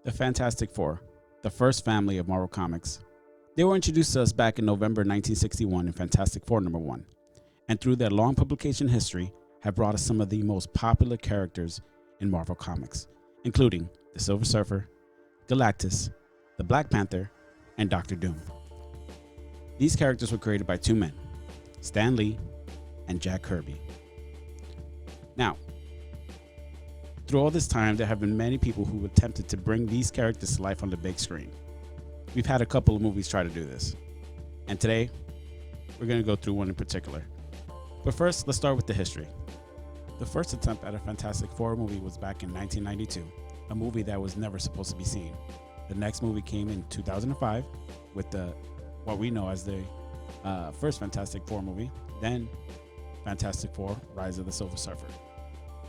The Fantastic Four, the first family of Marvel Comics. They were introduced to us back in November 1961 in Fantastic Four number 1, and through their long publication history have brought us some of the most popular characters in Marvel Comics, including the Silver Surfer, Galactus, the Black Panther, and Doctor Doom. These characters were created by two men, Stan Lee and Jack Kirby. Now, through all this time, there have been many people who attempted to bring these characters to life on the big screen. We've had a couple of movies try to do this. And today, we're going to go through one in particular. But first, let's start with the history. The first attempt at a Fantastic Four movie was back in 1992, a movie that was never supposed to be seen. The next movie came in 2005 with what we know as the first Fantastic Four movie, then Fantastic Four: Rise of the Silver Surfer.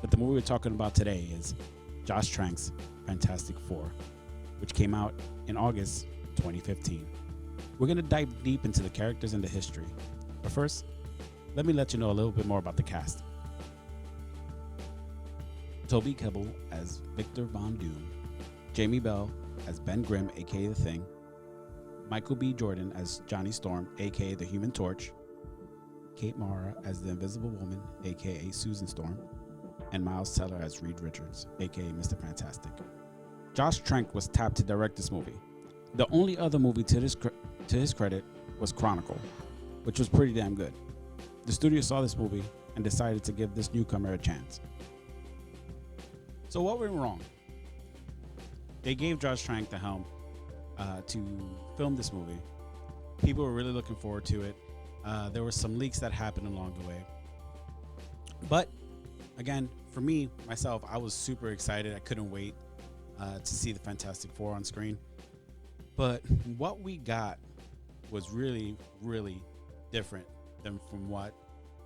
But the movie we're talking about today is Josh Trank's Fantastic Four, which came out in August 2015. We're going to dive deep into the characters and the history. But first, let me let you know a little bit more about the cast. Toby Kebbell as Victor Von Doom, Jamie Bell as Ben Grimm, aka The Thing, Michael B. Jordan as Johnny Storm, aka The Human Torch, Kate Mara as The Invisible Woman, aka Susan Storm, and Miles Teller as Reed Richards, aka Mr. Fantastic. Josh Trank was tapped to direct this movie. The only other movie to his credit was Chronicle, which was pretty damn good. The studio saw this movie and decided to give this newcomer a chance. So what went wrong? They gave Josh Trank the helm to film this movie. People were really looking forward to it. There were some leaks that happened along the way. But again, for me, myself, I was super excited. I couldn't wait to see the Fantastic Four on screen. But what we got was really, really different than from what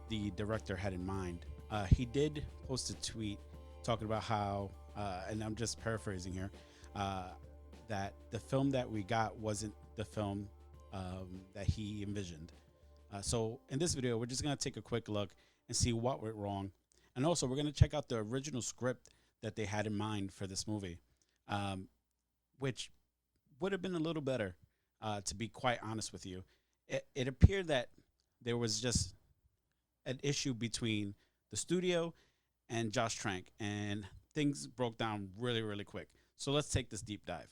the director had in mind. He did post a tweet talking about how, and I'm just paraphrasing here, that the film that we got wasn't the film that he envisioned. So in this video, we're just going to take a quick look and see what went wrong. And also, we're going to check out the original script that they had in mind for this movie, which would have been a little better, to be quite honest with you. It appeared that there was just an issue between the studio and Josh Trank, and things broke down really, really quick. So let's take this deep dive.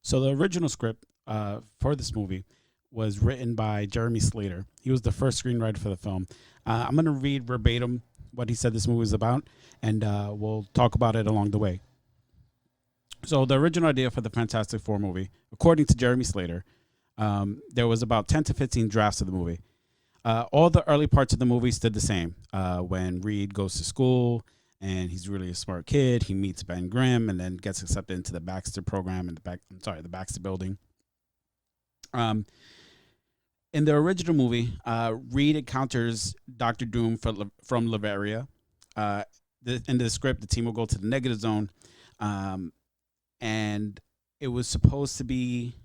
So the original script for this movie was written by Jeremy Slater. He was the first screenwriter for the film. I'm going to read verbatim what he said this movie was about, and we'll talk about it along the way. So the original idea for the Fantastic Four movie, according to Jeremy Slater, there was about 10 to 15 drafts of the movie. All the early parts of the movie stood the same. When Reed goes to school and he's really a smart kid, he meets Ben Grimm and then gets accepted into the Baxter program in the Baxter building. In the original movie, Reed encounters Doctor Doom from Latveria. In the script, the team will go to the negative zone, and it was supposed to be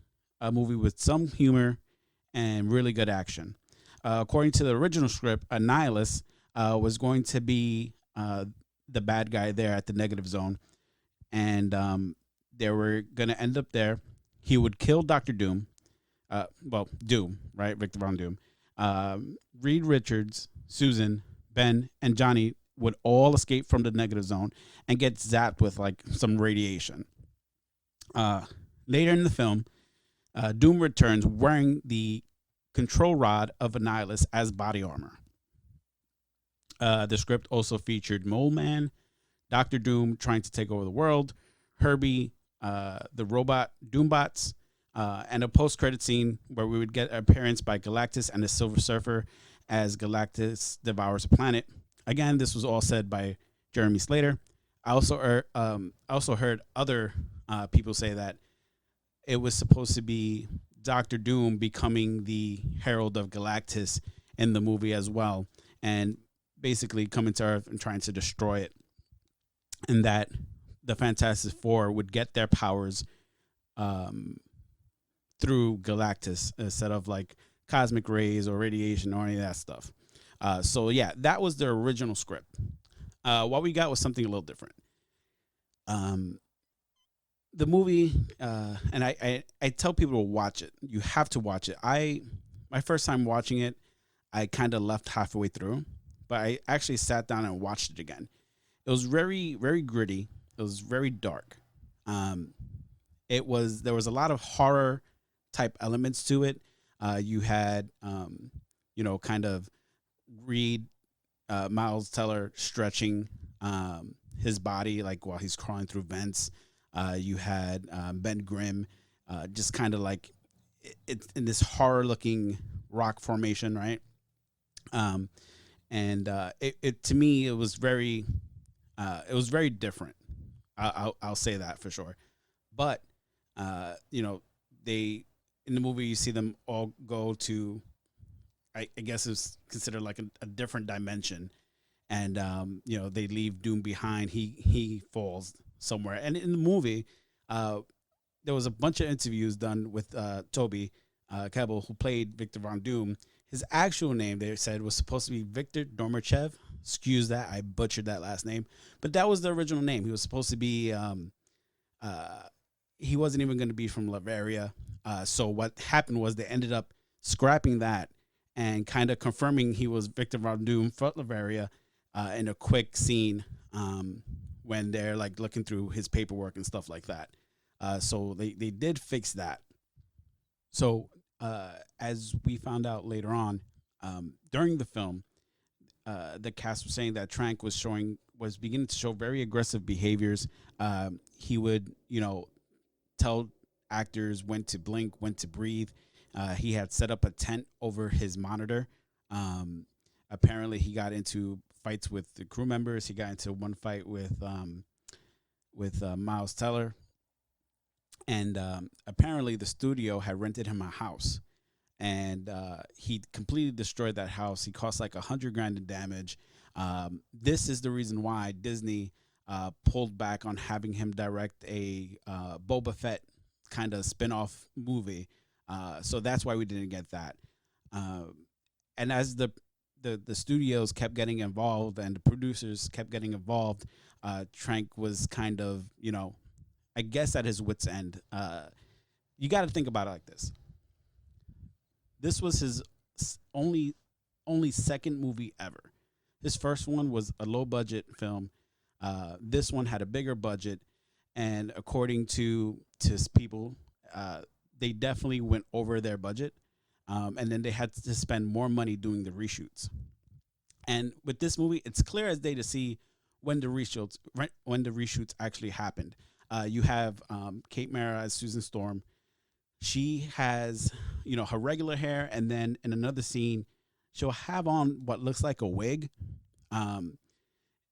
a movie with some humor and really good action. According to the original script, Annihilus was going to be the bad guy there at the negative zone, and they were going to end up there. He would kill Doctor Doom. Doom, right? Victor Von Doom. Reed Richards, Susan, Ben, and Johnny would all escape from the negative zone and get zapped with like some radiation. Later in the film, Doom returns wearing the control rod of Annihilus as body armor. The script also featured Mole Man, Doctor Doom trying to take over the world, Herbie, the robot Doombots, and a post-credit scene where we would get an appearance by Galactus and the Silver Surfer as Galactus devours a planet. Again, this was all said by Jeremy Slater. I also heard other people say that it was supposed to be Doctor Doom becoming the herald of Galactus in the movie as well, and basically coming to Earth and trying to destroy it, and that the Fantastic Four would get their powers through Galactus instead of like cosmic rays or radiation or any of that stuff. So yeah, that was the original script. What we got was something a little different. the movie, and I tell people to watch it. You have to watch it. My first time watching it, I kind of left halfway through, but I actually sat down and watched it again. It was very gritty. It was very dark. Um, there was a lot of horror type elements to it. You had kind of Reed Miles Teller stretching his body like while he's crawling through vents. You had Ben Grimm just kind of like it's in this horror looking rock formation, right? Um, and it to me it was very different. I'll say that for sure. But you know, they in the movie you see them all go to I guess it's considered like a different dimension, and they leave Doom behind. He falls somewhere, and in the movie, uh, there was a bunch of interviews done with Toby Kebbell, who played Victor Von Doom. His actual name, they said, was supposed to be Victor Dormachev. Excuse that, I butchered that last name, but that was the original name. He was supposed to be. Uh, he wasn't even going to be from Lavaria. So what happened was they ended up scrapping that and kind of confirming he was Victor Von Doom from Lavaria in a quick scene when they're like looking through his paperwork and stuff like that. So they did fix that. So as we found out later on during the film, the cast was saying that Trank was beginning to show very aggressive behaviors. He would tell actors when to blink, when to breathe. He had set up a tent over his monitor. Um, Apparently, he got into fights with the crew members. He got into one fight with Miles Teller, and apparently, the studio had rented him a house, and he completely destroyed that house. He cost like 100 grand in damage. This is the reason why Disney pulled back on having him direct a Boba Fett kind of spin-off movie. So that's why we didn't get that. Uh, and as the studios kept getting involved and the producers kept getting involved, Trank was kind of, I guess at his wits' end. You got to think about it like this. This was his only second movie ever. His first one was a low budget film. This one had a bigger budget, and according to people, they definitely went over their budget, and then they had to spend more money doing the reshoots. And with this movie, it's clear as day to see when the reshoots actually happened. You have Kate Mara as Susan Storm. She has her regular hair, and then in another scene, she'll have on what looks like a wig. Um,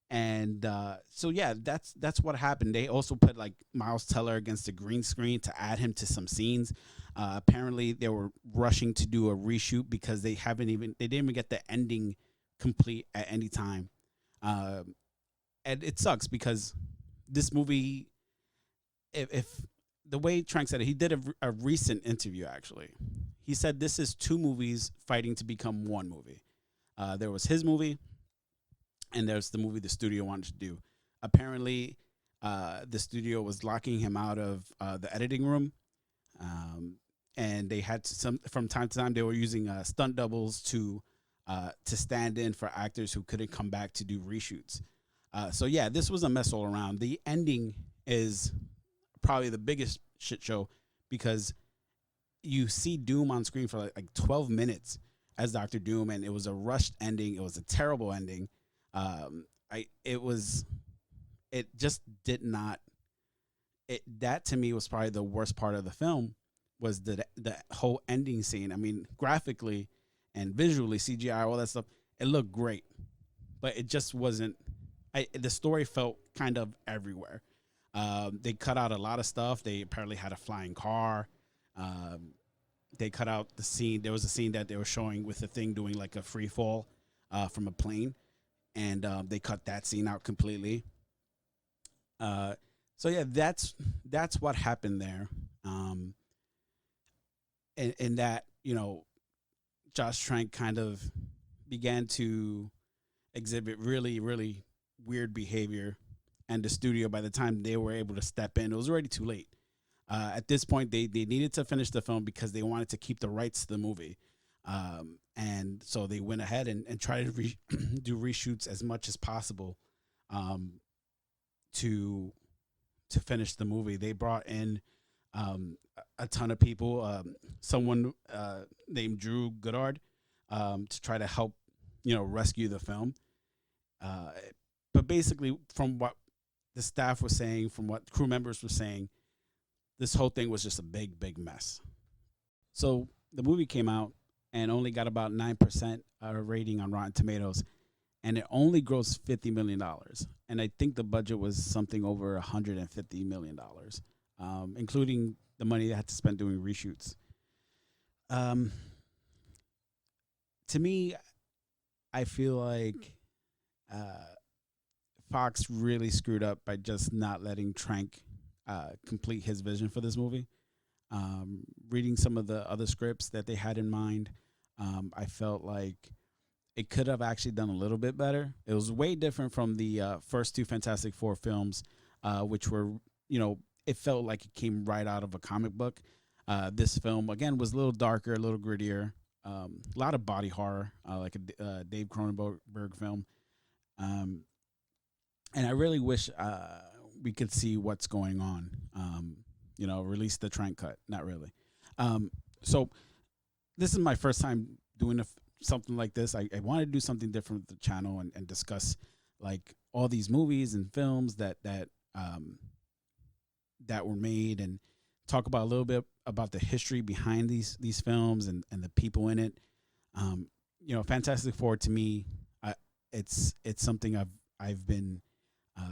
and so yeah, that's what happened. They also put like Miles Teller against the green screen to add him to some scenes. Apparently, they were rushing to do a reshoot because they didn't even get the ending complete at any time. Uh, and it sucks because this movie, if the way Trank said it, he did a recent interview actually. He said this is two movies fighting to become one movie. There was his movie, and there's the movie the studio wanted to do. Apparently, the studio was locking him out of the editing room, um, and they had some from time to time they were using stunt doubles to stand in for actors who couldn't come back to do reshoots. So yeah, this was a mess all around. The ending is probably the biggest shit show because you see Doom on screen for like 12 minutes as Doctor Doom, and it was a rushed ending. It was a terrible ending. It just did not. That to me was probably the worst part of the film was the whole ending scene. I mean, graphically and visually, CGI, all that stuff, it looked great, but it just wasn't. The story felt kind of everywhere. They cut out a lot of stuff. They apparently had a flying car. Um, they cut out the scene. There was a scene that they were showing with the thing doing like a free fall from a plane, and they cut that scene out completely. Uh, so yeah, that's what happened there. Um, and that Josh Trank kind of began to exhibit really weird behavior and the studio, by the time they were able to step in, it was already too late. At this point, they needed to finish the film because they wanted to keep the rights to the movie. And so they went ahead and tried to do reshoots as much as possible um, to finish the movie. They brought in a ton of people. Someone named Drew Goddard to try to help, rescue the film. Uh, but basically, from what the staff was saying, from what crew members were saying, this whole thing was just a big, big mess. So the movie came out and only got about 9% rating on Rotten Tomatoes, and it only grossed $50 million. And I think the budget was something over $150 million, including the money they had to spend doing reshoots. Um, to me, I feel like uh, Fox really screwed up by just not letting Trank complete his vision for this movie. Reading some of the other scripts that they had in mind, I felt like it could have actually done a little bit better. It was way different from the first two Fantastic Four films, which were, it felt like it came right out of a comic book. This film, again, was a little darker, a little grittier, a lot of body horror, like a Dave Cronenberg film. Um, and I really wish we could see what's going on. Release the Trank cut. Not really. So this is my first time doing something like this. I wanted to do something different with the channel and discuss like all these movies and films that were made, and talk about a little bit about the history behind these films and the people in it. Fantastic Four, to me, it's something I've been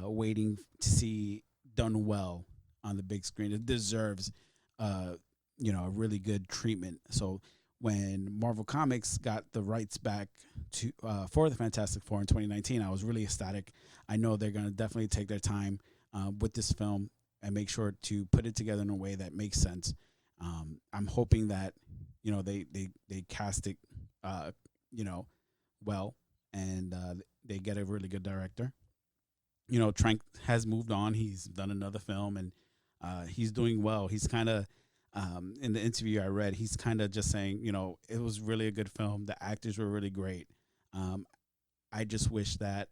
waiting to see done well on the big screen. It deserves a really good treatment. So when Marvel Comics got the rights back to for the Fantastic Four in 2019, I was really ecstatic. I know they're going to definitely take their time with this film and make sure to put it together in a way that makes sense. I'm hoping that they cast it well, and they get a really good director. Trank has moved on. He's done another film, and he's doing well. He's kind of in the interview I read, he's kind of just saying, it was really a good film. The actors were really great. I just wish that,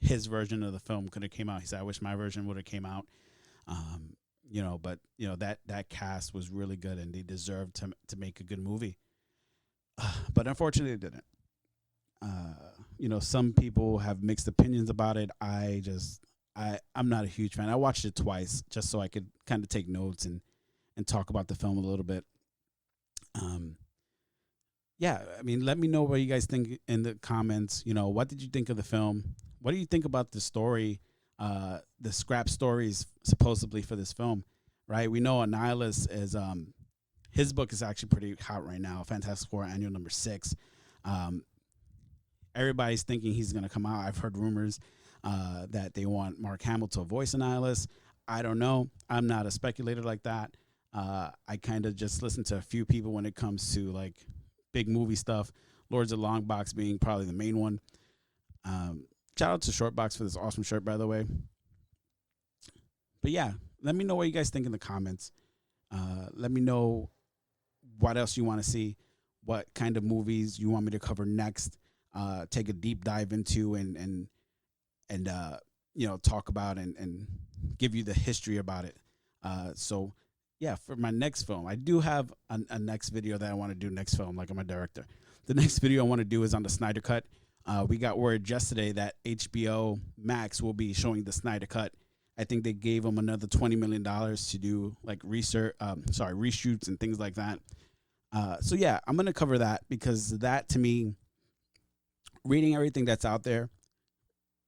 his version of the film could have came out. He said, I wish my version would have came out. But that cast was really good, and they deserved to make a good movie. But unfortunately, it didn't. Some people have mixed opinions about it. I'm not a huge fan. I watched it twice just so I could kind of take notes and talk about the film a little bit. Let me know what you guys think in the comments. What did you think of the film? What do you think about the story, the scrap stories supposedly for this film, right? We know Annihilus is, his book is actually pretty hot right now, Fantastic Four Annual number 6. Everybody's thinking he's going to come out. I've heard rumors that they want Mark Hamill to voice Annihilus. I don't know. I'm not a speculator like that. I kind of just listen to a few people when it comes to like big movie stuff. Lords of Longbox being probably the main one. Shout out to Shortbox for this awesome shirt, by the way. But yeah, let me know what you guys think in the comments. Let me know what else you want to see, what kind of movies you want me to cover next. Take a deep dive into and talk about and give you the history about it. So yeah, for my next film, I do have a next video that I want to do next film, like I'm a director. The next video I want to do is on the Snyder Cut. We got word yesterday that HBO Max will be showing the Snyder Cut. I think they gave them another $20 million to do like reshoots and things like that. So yeah, I'm going to cover that because that, to me, reading everything that's out there,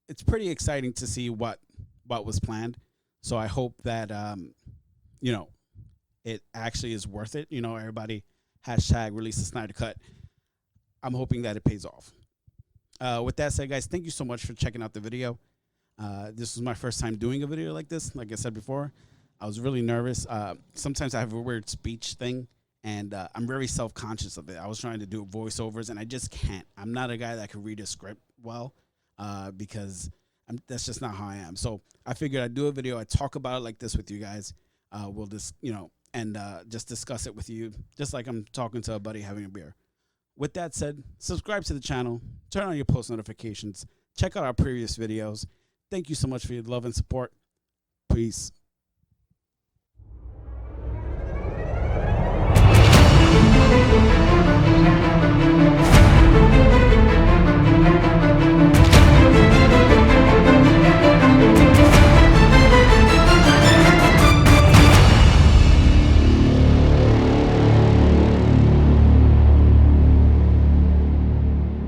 it's pretty exciting to see what was planned. So I hope that it actually is worth it. Everybody #release the Snyder Cut. I'm hoping that it pays off. With that said, guys, thank you so much for checking out the video. This was my first time doing a video like this. Like I said before, I was really nervous. Sometimes I have a weird speech thing, and I'm very self-conscious of it. I was trying to do voiceovers, and I just can't. I'm not a guy that can read a script well, because That's just not how I am. So I figured I'd do a video. I talk about it like this with you guys. We'll just, and just discuss it with you, just like I'm talking to a buddy having a beer. With that said, subscribe to the channel, turn on your post notifications, check out our previous videos. Thank you so much for your love and support. Peace.